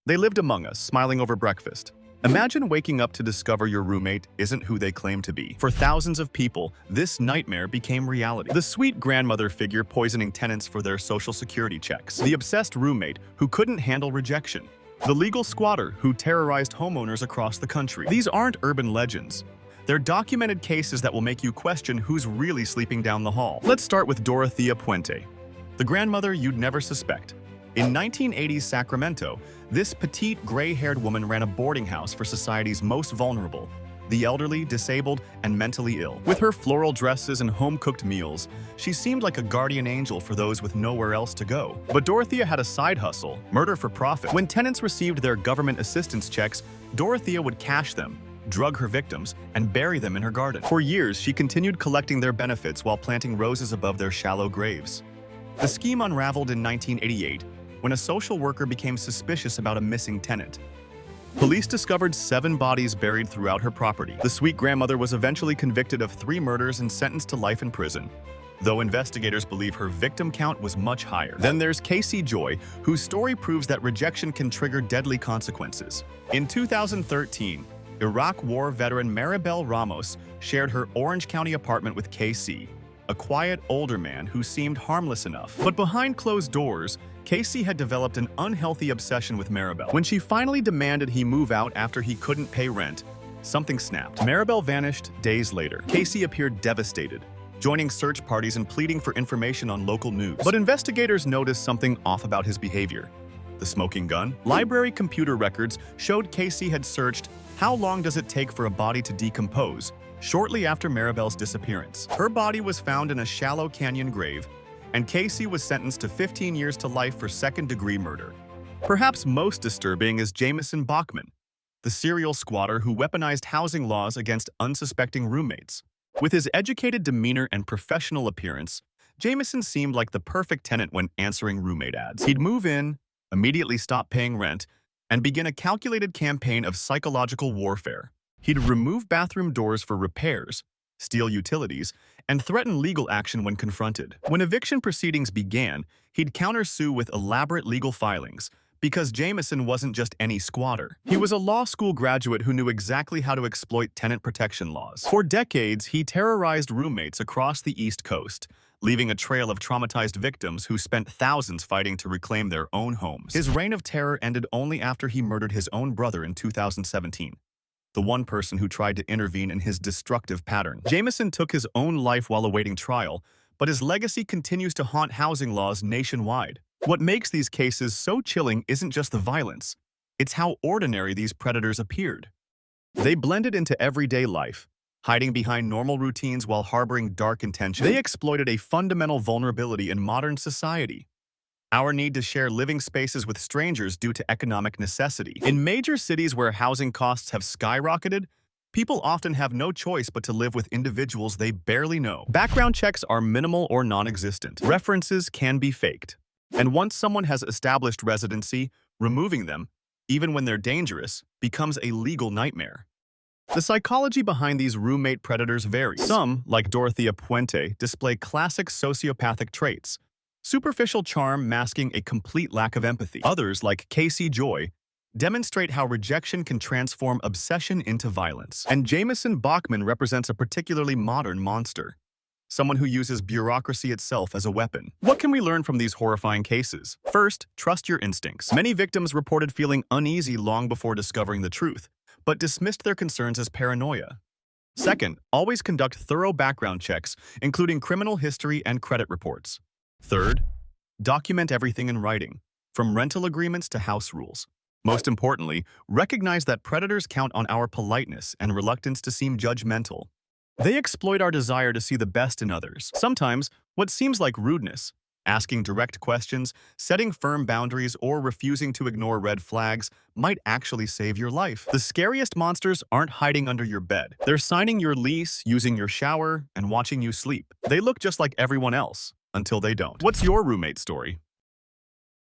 They lived among us, smiling over breakfast. Imagine waking up to discover your roommate isn't who they claim to be. For thousands of people, this nightmare became reality. The sweet grandmother figure poisoning tenants for their social security checks. The obsessed roommate who couldn't handle rejection. The legal squatter who terrorized homeowners across the country. These aren't urban legends. They're documented cases that will make you question who's really sleeping down the hall. Let's start with Dorothea Puente, the grandmother you'd never suspect. In 1980s Sacramento, this petite, gray-haired woman ran a boarding house for society's most vulnerable, the elderly, disabled, and mentally ill. With her floral dresses and home-cooked meals, she seemed like a guardian angel for those with nowhere else to go. But Dorothea had a side hustle, murder for profit. When tenants received their government assistance checks, Dorothea would cash them, drug her victims, and bury them in her garden. For years, she continued collecting their benefits while planting roses above their shallow graves. The scheme unraveled in 1988, when a social worker became suspicious about a missing tenant. Police discovered 7 bodies buried throughout her property. The sweet grandmother was eventually convicted of 3 murders and sentenced to life in prison, though investigators believe her victim count was much higher. Then there's Casey Joy, whose story proves that rejection can trigger deadly consequences. In 2013, Iraq War veteran Maribel Ramos shared her Orange County apartment with Casey, a quiet, older man who seemed harmless enough. But behind closed doors, Casey had developed an unhealthy obsession with Maribel. When she finally demanded he move out after he couldn't pay rent, something snapped. Maribel vanished days later. Casey appeared devastated, joining search parties and pleading for information on local news. But investigators noticed something off about his behavior. The smoking gun? Library computer records showed Casey had searched "How long does it take for a body to decompose?" shortly after Maribel's disappearance. Her body was found in a shallow canyon grave, and Casey was sentenced to 15 years to life for second-degree murder. Perhaps most disturbing is Jameson Bachman, the serial squatter who weaponized housing laws against unsuspecting roommates. With his educated demeanor and professional appearance, Jameson seemed like the perfect tenant when answering roommate ads. He'd move in, immediately stop paying rent, and begin a calculated campaign of psychological warfare. He'd remove bathroom doors for repairs, steal utilities, and threaten legal action when confronted. When eviction proceedings began, he'd countersue with elaborate legal filings, because Jameson wasn't just any squatter. He was a law school graduate who knew exactly how to exploit tenant protection laws. For decades, he terrorized roommates across the East Coast, leaving a trail of traumatized victims who spent thousands fighting to reclaim their own homes. His reign of terror ended only after he murdered his own brother in 2017. The one person who tried to intervene in his destructive pattern. Jameson took his own life while awaiting trial, but his legacy continues to haunt housing laws nationwide. What makes these cases so chilling isn't just the violence, it's how ordinary these predators appeared. They blended into everyday life, hiding behind normal routines while harboring dark intentions. They exploited a fundamental vulnerability in modern society: our need to share living spaces with strangers due to economic necessity. In major cities where housing costs have skyrocketed, people often have no choice but to live with individuals they barely know. Background checks are minimal or non-existent. References can be faked. And once someone has established residency, removing them, even when they're dangerous, becomes a legal nightmare. The psychology behind these roommate predators varies. Some, like Dorothea Puente, display classic sociopathic traits, superficial charm masking a complete lack of empathy. Others, like Casey Joy, demonstrate how rejection can transform obsession into violence. And Jameson Bachman represents a particularly modern monster, someone who uses bureaucracy itself as a weapon. What can we learn from these horrifying cases? First, trust your instincts. Many victims reported feeling uneasy long before discovering the truth, but dismissed their concerns as paranoia. Second, always conduct thorough background checks, including criminal history and credit reports. Third, document everything in writing, from rental agreements to house rules. Most importantly, recognize that predators count on our politeness and reluctance to seem judgmental. They exploit our desire to see the best in others. Sometimes, what seems like rudeness, asking direct questions, setting firm boundaries, or refusing to ignore red flags might actually save your life. The scariest monsters aren't hiding under your bed. They're signing your lease, using your shower, and watching you sleep. They look just like everyone else, until they don't. What's your roommate story?